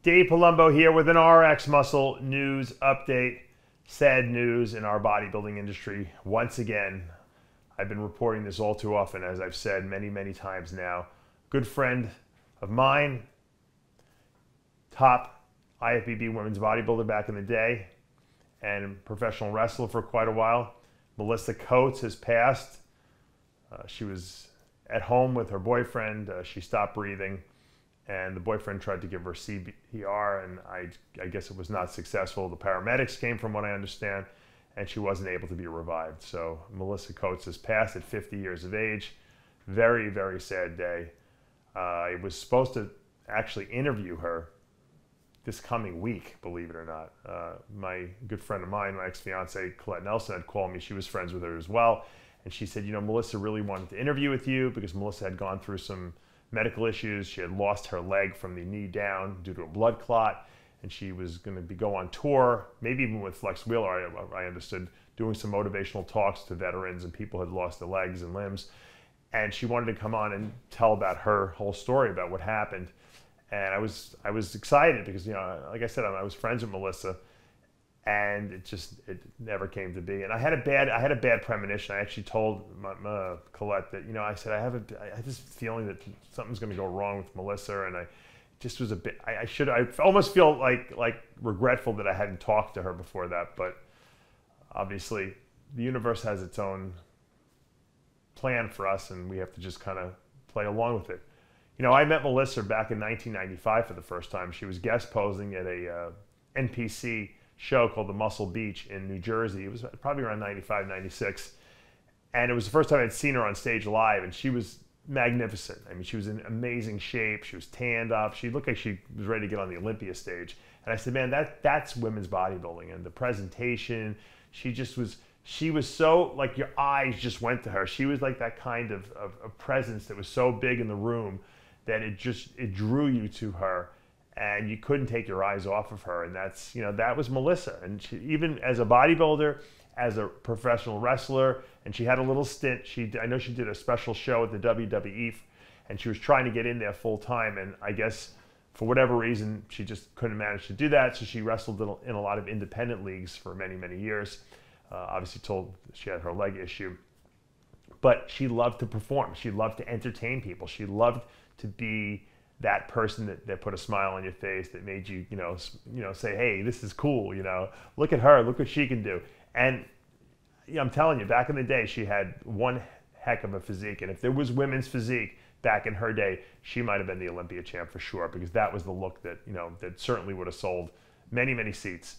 Dave Palumbo here with an RX Muscle news update. Sad news in our bodybuilding industry. Once again, I've been reporting this all too often, as I've said many, many times now. Good friend of mine, top IFBB women's bodybuilder back in the day, and professional wrestler for quite a while. Melissa Coates has passed. She was at home with her boyfriend. She stopped breathing, and the boyfriend tried to give her CPR, and I guess it was not successful. The paramedics came, from what I understand, and she wasn't able to be revived. So Melissa Coates has passed at 50 years of age. Very, very sad day. I was supposed to actually interview her this coming week, believe it or not. My good friend of mine, my ex-fiance, Colette Nelson, had called me. She was friends with her as well. And she said, you know, Melissa really wanted to interview with you because Melissa had gone through some medical issues. She had lost her leg from the knee down due to a blood clot. And she was going to go on tour, maybe even with Flex Wheeler, I understood, doing some motivational talks to veterans and people who had lost their legs and limbs. And she wanted to come on and tell about her whole story, about what happened. And I was excited because, you know, like I said, I was friends with Melissa, and it never came to be. And I had a bad premonition. I actually told Colette that, you know, I said I had this feeling that something's going to go wrong with Melissa, and I just was a bit. I almost feel like regretful that I hadn't talked to her before that. But obviously, the universe has its own plan for us, and we have to just kind of play along with it. You know, I met Melissa back in 1995 for the first time. She was guest posing at a NPC show called the Muscle Beach in New Jersey. It was probably around 95, 96. And it was the first time I'd seen her on stage live, and she was magnificent. I mean, she was in amazing shape. She was tanned up. She looked like she was ready to get on the Olympia stage. And I said, man, that's women's bodybuilding. And the presentation, she was so, like, your eyes just went to her. She was like that kind of presence that was so big in the room that it drew you to her, and you couldn't take your eyes off of her. And that's, you know, that was Melissa. And she, even as a bodybuilder, as a professional wrestler, and she had a little stint. I know she did a special show at the WWE, and she was trying to get in there full time. And I guess for whatever reason, she just couldn't manage to do that. So she wrestled in a lot of independent leagues for many, many years. Obviously told she had her leg issue, but she loved to perform. She loved to entertain people. She loved to be that person that put a smile on your face, that made you, you know, say, hey, this is cool, you know, look at her, look what she can do. And you know, I'm telling you, back in the day, she had one heck of a physique. And if there was women's physique back in her day, she might have been the Olympia champ for sure, because that was the look that, you know, that certainly would have sold many, many seats.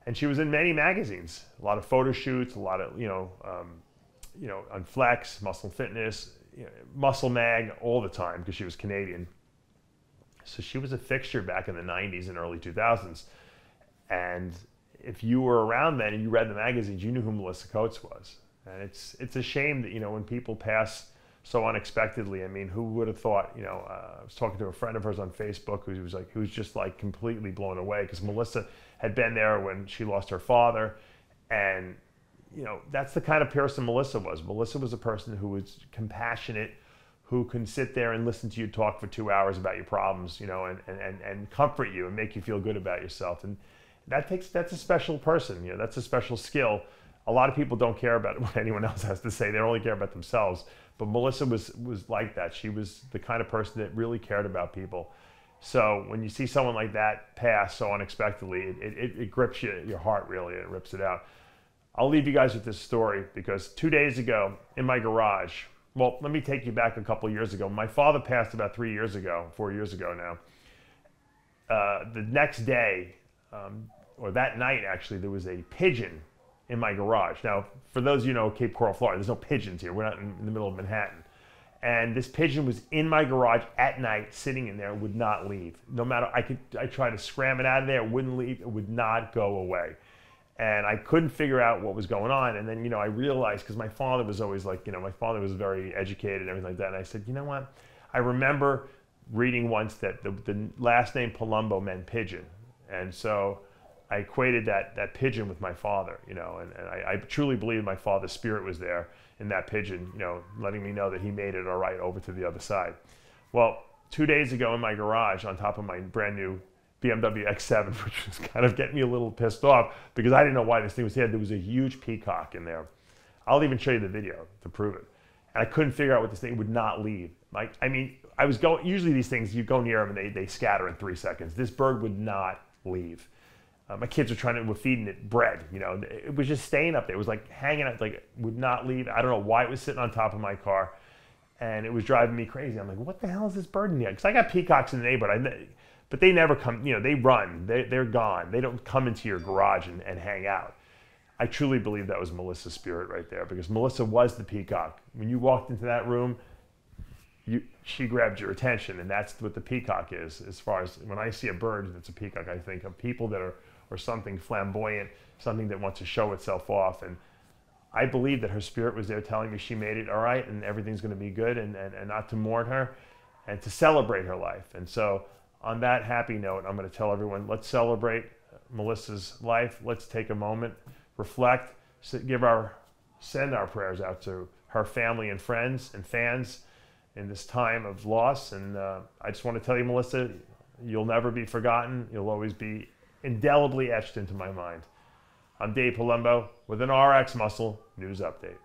And she was in many magazines, a lot of photo shoots, a lot of, on Flex, Muscle Fitness, you know, Muscle Mag, all the time, because she was Canadian. So she was a fixture back in the 90s and early 2000s. And if you were around then and you read the magazines, you knew who Melissa Coates was. And it's a shame that, you know, when people pass so unexpectedly, I mean, who would have thought, you know, I was talking to a friend of hers on Facebook who was just like completely blown away, because Melissa had been there when she lost her father. And, you know, that's the kind of person Melissa was. Melissa was a person who was compassionate, who can sit there and listen to you talk for 2 hours about your problems, you know, and comfort you and make you feel good about yourself. And that's a special person, you know, that's a special skill. A lot of people don't care about what anyone else has to say. They only care about themselves. But Melissa was like that. She was the kind of person that really cared about people. So when you see someone like that pass so unexpectedly, it grips your heart, really. It rips it out. I'll leave you guys with this story, because 2 days ago in my garage, well, let me take you back a couple of years ago. My father passed about 4 years ago now. The next day, or that night actually, there was a pigeon in my garage. Now, for those of you who know Cape Coral, Florida, there's no pigeons here. We're not in the middle of Manhattan. And this pigeon was in my garage at night, sitting in there, would not leave. No matter, I tried to scram it out of there, it wouldn't leave, it would not go away. And I couldn't figure out what was going on. And then, you know, I realized, because my father was always like, you know, my father was very educated and everything like that. And I said, you know what? I remember reading once that the last name Palumbo meant pigeon. And so I equated that pigeon with my father, you know, and I truly believe my father's spirit was there in that pigeon, you know, letting me know that he made it all right over to the other side. Well, 2 days ago in my garage, on top of my brand new BMW X7, which was kind of getting me a little pissed off because I didn't know why this thing was here. There was a huge peacock in there. I'll even show you the video to prove it. And I couldn't figure out what this thing would not leave. Like, I mean, I was going, usually these things, you go near them and they scatter in 3 seconds. This bird would not leave. My kids were feeding it bread, you know. It was just staying up there. It was like hanging out, like would not leave. I don't know why it was sitting on top of my car. And it was driving me crazy. I'm like, what the hell is this bird in here? Because I got peacocks in the neighborhood, but they never come, you know, they run, they're gone. They don't come into your garage and hang out. I truly believe that was Melissa's spirit right there, because Melissa was the peacock. When you walked into that room, she grabbed your attention, and that's what the peacock is. As far as when I see a bird that's a peacock, I think of people that are something flamboyant, something that wants to show itself off. And I believe that her spirit was there telling me she made it all right and everything's going to be good, and not to mourn her and to celebrate her life. And so on that happy note, I'm going to tell everyone, let's celebrate Melissa's life. Let's take a moment, reflect, send our prayers out to her family and friends and fans in this time of loss. And I just want to tell you, Melissa, you'll never be forgotten. You'll always be indelibly etched into my mind. I'm Dave Palumbo with an RX Muscle News Update.